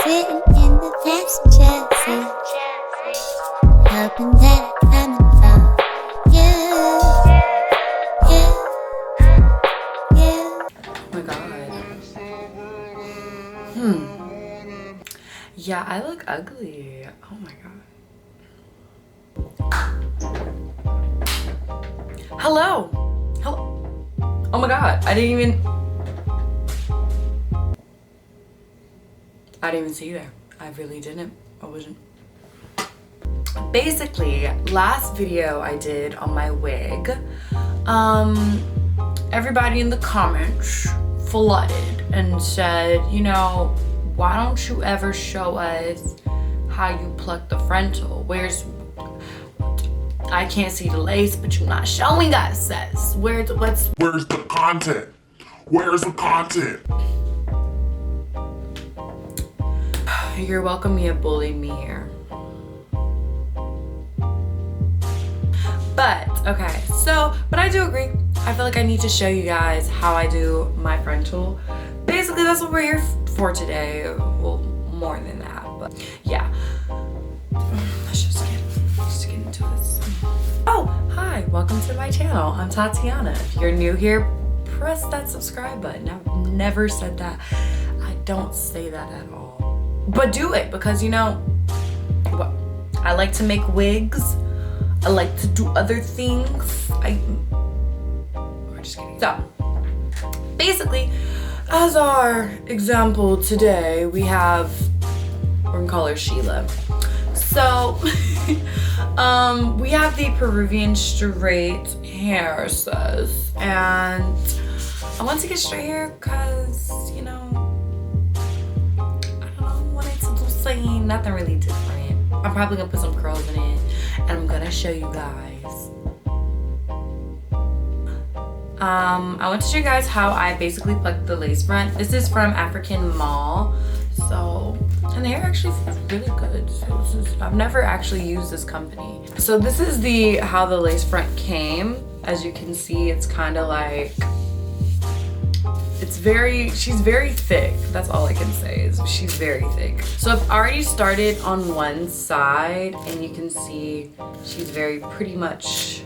Sitting in the passenger seat, hoping that I'm coming for you. Oh my god. Yeah, I look ugly. Oh my god. Hello. Hello. Oh my god. I didn't even see you there. I really didn't. I wasn't. Basically, last video I did on my wig, everybody in the comments flooded and said, you know, why don't you ever show us how you pluck the frontal? I can't see the lace, but you're not showing us. Where's the content? Where's the content? You're welcome to bully me here. But, okay, but I do agree. I feel like I need to show you guys how I do my frontal. Basically, that's what we're here for today. Well, more than that, but yeah. Let's just get into this. Oh, hi, welcome to my channel. I'm Tatyana. If you're new here, press that subscribe button. I've never said that. I don't say that at all. But do it, because you know, I like to make wigs. I like to do other things. We're just kidding. So, basically, as our example today, we're gonna call her Sheila. So, we have the Peruvian Straight Hair, sis. And I want to get straight hair because, you know, nothing really different. I'm probably gonna put some curls in it and I'm gonna show you guys. I want to show you guys how I basically pluck the lace front. This is from African Mall. And the hair actually feels really good. I've never actually used this company. So this is how the lace front came. As you can see, it's kind of like, she's very thick. That's all I can say is she's very thick. So I've already started on one side and you can see she's pretty much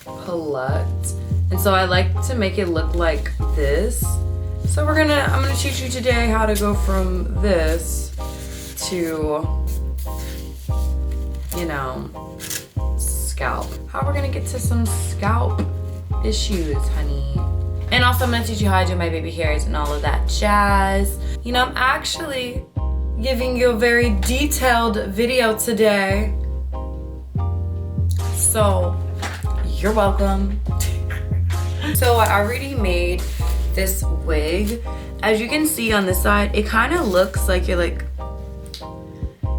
plucked. And so I like to make it look like this. So I'm gonna teach you today how to go from this to, you know, scalp. How we're gonna get to some scalp issues, honey. And also I'm gonna teach you how I do my baby hairs and all of that jazz. You know, I'm actually giving you a very detailed video today. So, you're welcome. So I already made this wig. As you can see on this side, it kind of looks like it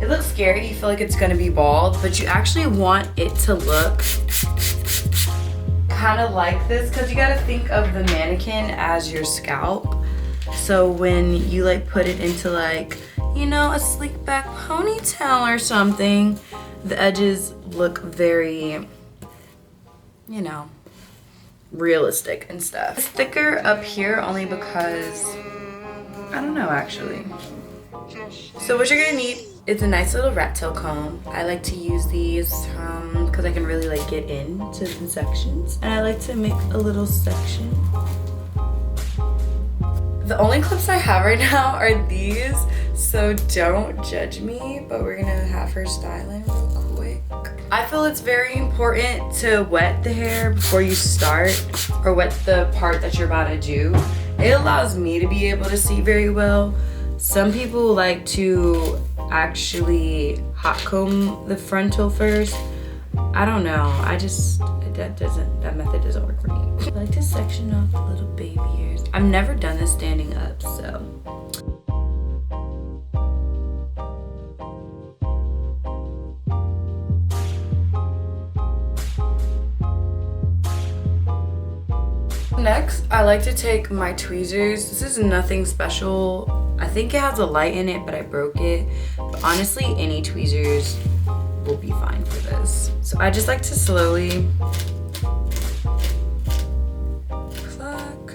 looks scary. You feel like it's gonna be bald, but you actually want it to look kind of like this, because you got to think of the mannequin as your scalp. So when you like put it into like, you know, a sleek back ponytail or something, the edges look very, you know, realistic and stuff. It's thicker up here only because, I don't know actually. So what you're gonna need is a nice little rat tail comb. I like to use these because I can really like get into the sections, and I like to make a little section. The only clips I have right now are these, so don't judge me, but we're gonna have her styling real quick. I feel it's very important to wet the hair before you start, or wet the part that you're about to do. It allows me to be able to see very well. Some people like to actually hot comb the frontal first. I don't know, that method doesn't work for me. I like to section off the little baby hairs. I've never done this standing up, so. Next, I like to take my tweezers. This is nothing special. I think it has a light in it, but I broke it. But honestly, any tweezers will be fine for this. So I just like to slowly pluck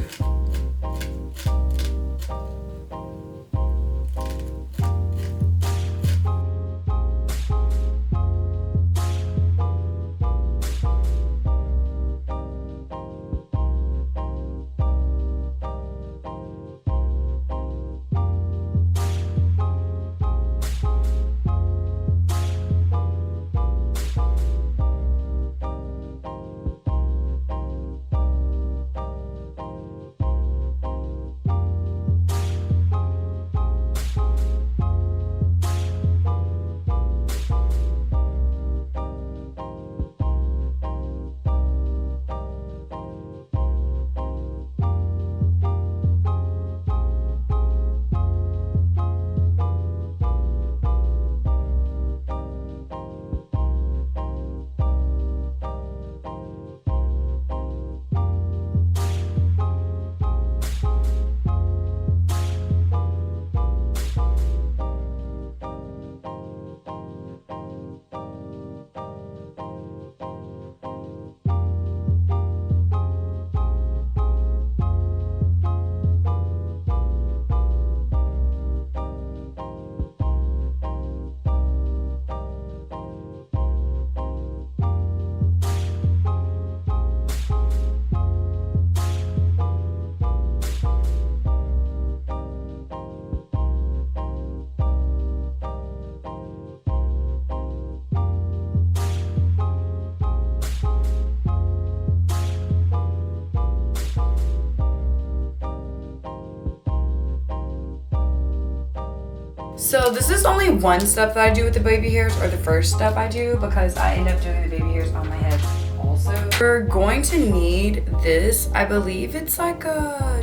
So this is only one step that I do with the baby hairs, or the first step I do, because I end up doing the baby hairs on my head also. We're going to need this. I believe it's like a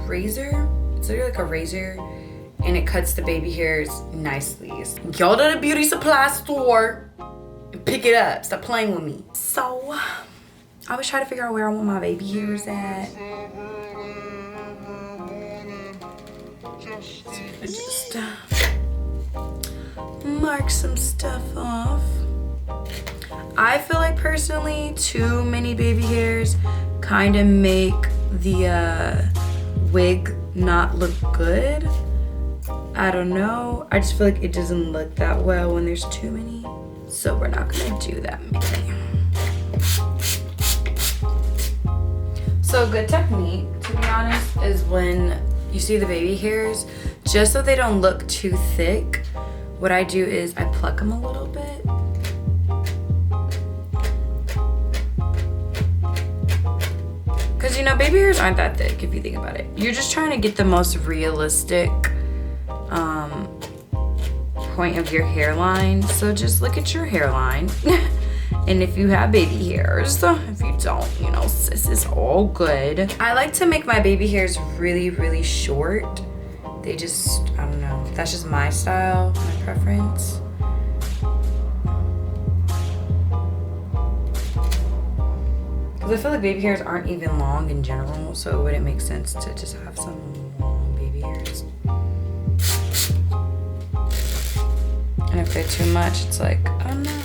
razor. It's literally like a razor, and it cuts the baby hairs nicely. Y'all to the beauty supply store and pick it up. Stop playing with me. So I was trying to figure out where I want my baby hairs at. Just mark some stuff off. I feel like personally too many baby hairs kind of make the wig not look good. I don't know. I just feel like it doesn't look that well when there's too many. So we're not gonna do that many. So a good technique, to be honest, is when you see the baby hairs, just so they don't look too thick, what I do is I pluck them a little bit. Because, you know, baby hairs aren't that thick if you think about it. You're just trying to get the most realistic point of your hairline. So just look at your hairline. And if you have baby hairs, if you don't, you know, sis, is all good. I like to make my baby hairs really, really short. They just, I don't know. That's just my style, my preference. Because I feel like baby hairs aren't even long in general, so it wouldn't make sense to just have some long baby hairs. And if they're too much, it's like, oh no.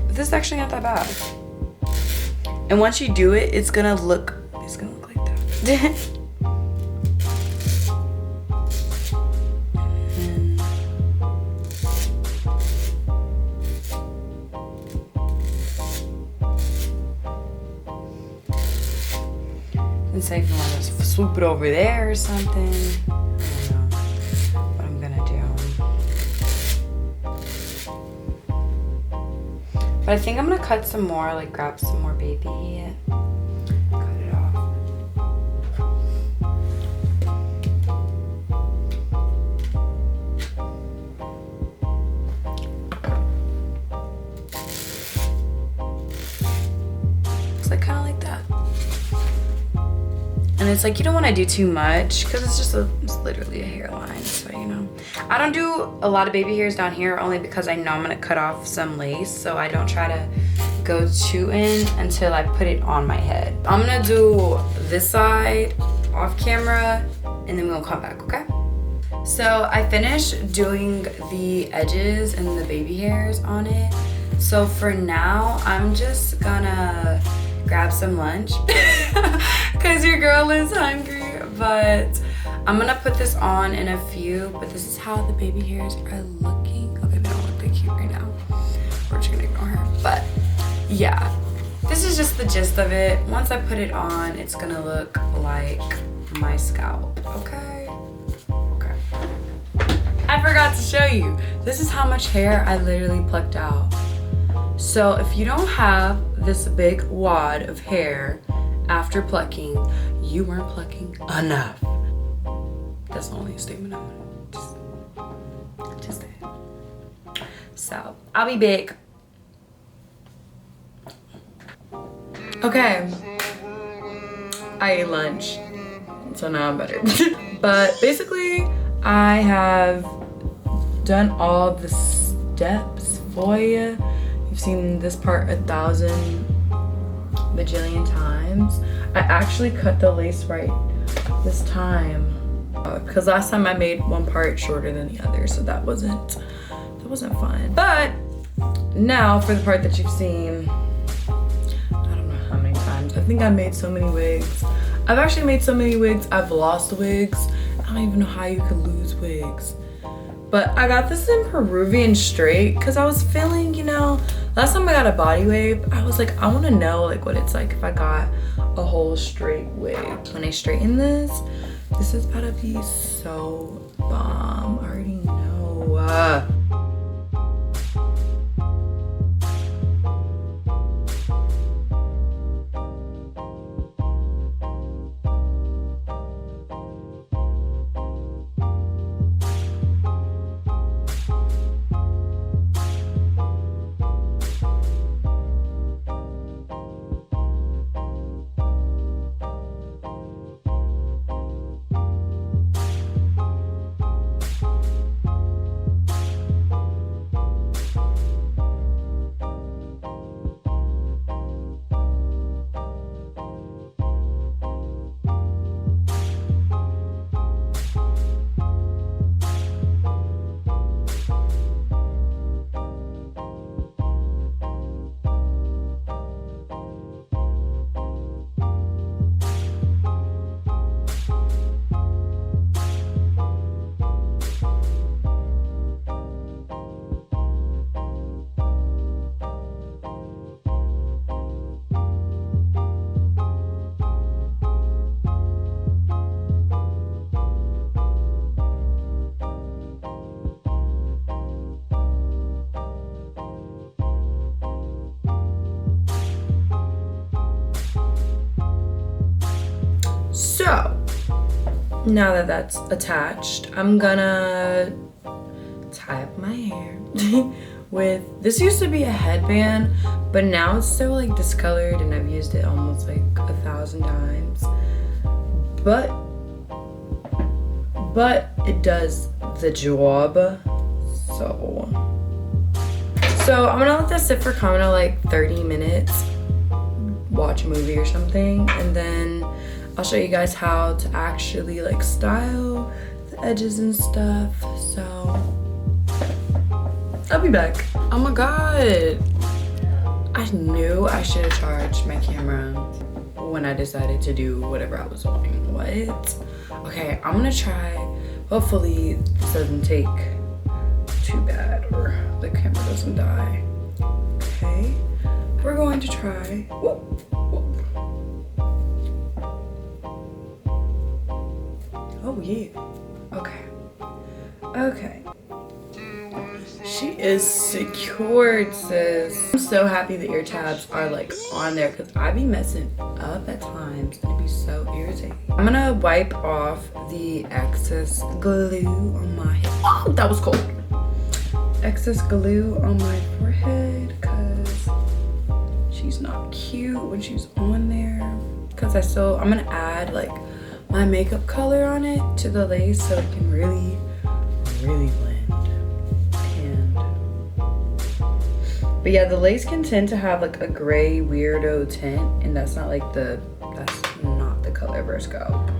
But this is actually not that bad. And once you do it, it's gonna look like that. And say if you want to swoop it over there or something. I don't know what I'm gonna do. But I think I'm gonna cut some more, like grab some more baby. Cut it off. Looks like kind of like that. And it's like, you don't want to do too much because it's literally a hairline. So, you know, I don't do a lot of baby hairs down here only because I know I'm going to cut off some lace. So I don't try to go too in until I put it on my head. I'm going to do this side off camera and then we'll come back, okay? So I finished doing the edges and the baby hairs on it. So for now, I'm just gonna grab some lunch because your girl is hungry, but I'm gonna put this on in a few. But this is how the baby hairs are looking. Okay, they don't look that cute right now. We're just gonna ignore her. But yeah, this is just the gist of it. Once I put it on, it's gonna look like my scalp, okay? Okay. I forgot to show you. This is how much hair I literally plucked out. So if you don't have this big wad of hair after plucking, you weren't plucking enough. That's the only statement I want to just say. So I'll be back. Okay, I ate lunch, so now I'm better. But basically, I have done all the steps for you. You've seen this part 1,000 bajillion times. I actually cut the lace right this time because last time I made one part shorter than the other, so that wasn't fun. But now for the part that you've seen, I don't know how many times. I think I made so many wigs. I've actually made so many wigs. I've lost wigs. I don't even know how you could lose wigs. But I got this in Peruvian Straight because I was feeling, you know, last time I got a body wave, I was like, I want to know like what it's like if I got a whole straight wig. When I straighten this is about to be so bomb. I already know. So now that that's attached, I'm gonna tie up my hair with, this used to be a headband, but now it's so like discolored and I've used it almost like 1,000 times. But it does the job. So I'm gonna let this sit for kind of like 30 minutes, watch a movie or something, and then I'll show you guys how to actually like style the edges and stuff. So I'll be back. Oh my god, I knew I should have charged my camera when I decided to do whatever I was doing. What? Okay, I'm gonna try. Hopefully this doesn't take too bad or the camera doesn't die. Okay, we're going to try. Whoop, whoop. Oh yeah. Okay. She is secured, sis. I'm so happy the ear tabs are like on there because I be messing up at times and it'd be so irritating. I'm gonna wipe off the excess glue on my head. Oh, that was cold. Excess glue on my forehead because she's not cute when she's on there. Because I'm gonna add like my makeup color on it to the lace so it can really blend. But yeah, the lace can tend to have like a gray weirdo tint, and that's not the color of her scalp.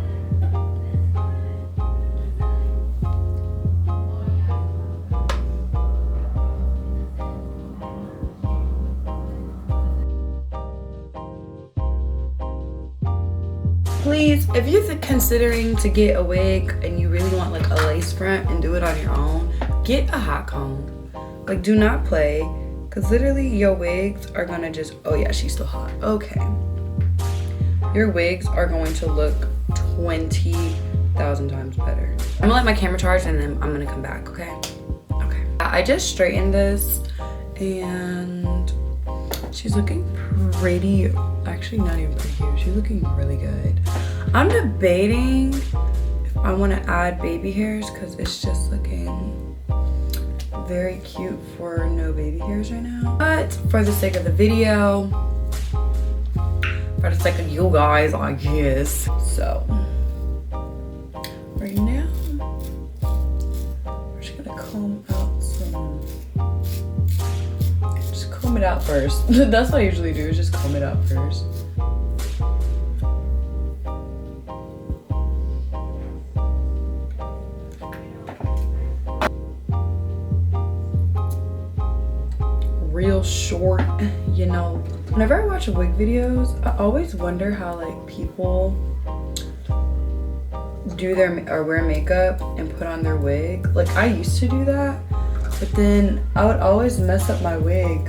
Please, if you're considering to get a wig and you really want like a lace front and do it on your own, get a hot comb. Like, do not play. Because literally your wigs are gonna just, oh yeah, she's still hot. Okay. Your wigs are going to look 20,000 times better. I'm gonna let my camera charge and then I'm gonna come back, okay? Okay. I just straightened this and she's looking pretty, actually not even pretty cute. She's looking really good. I'm debating if I wanna add baby hairs because it's just looking very cute for no baby hairs right now. But for the sake of the video, for the sake of you guys, I guess. So, right now, we're just gonna comb out some. Just comb it out first. That's what I usually do, is just comb it out first. Real short, you know. Whenever I watch wig videos, I always wonder how like people do or wear makeup and put on their wig. Like, I used to do that, but then I would always mess up my wig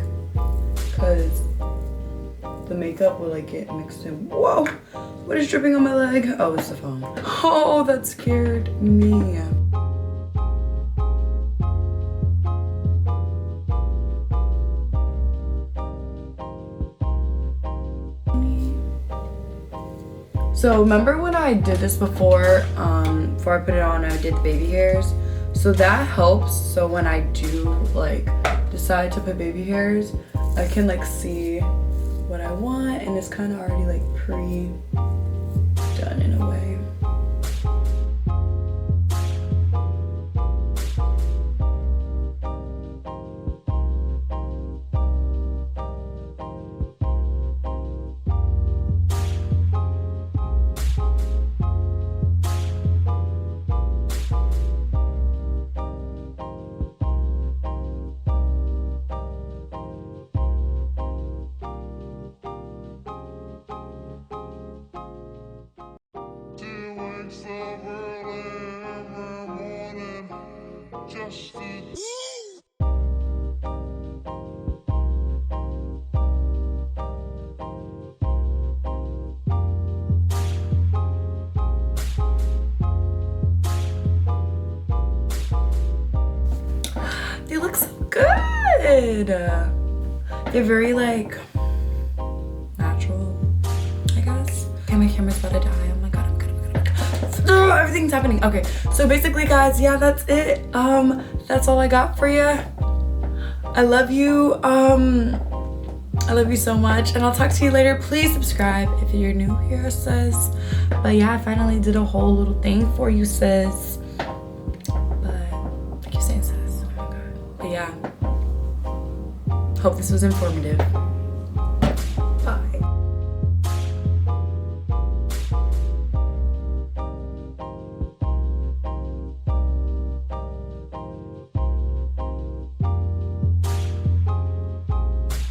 because the makeup would like get mixed in. Whoa, what is dripping on my leg? Oh, it's the phone. Oh, that scared me. So remember when I did this before I put it on, I did the baby hairs. So that helps. So when I do like decide to put baby hairs, I can like see what I want, and it's kind of already like pre-done in a way. They look so good. They're very like natural, I guess. Okay, my camera's about to die. Oh my god, I'm good. everything's happening. Okay, so basically guys, yeah, that's it. That's all I got for you. I love you. I love you so much, and I'll talk to you later. Please subscribe if you're new here, sis. But yeah, I finally did a whole little thing for you, sis. But I keep saying sis. Oh my god. But yeah, hope this was informative.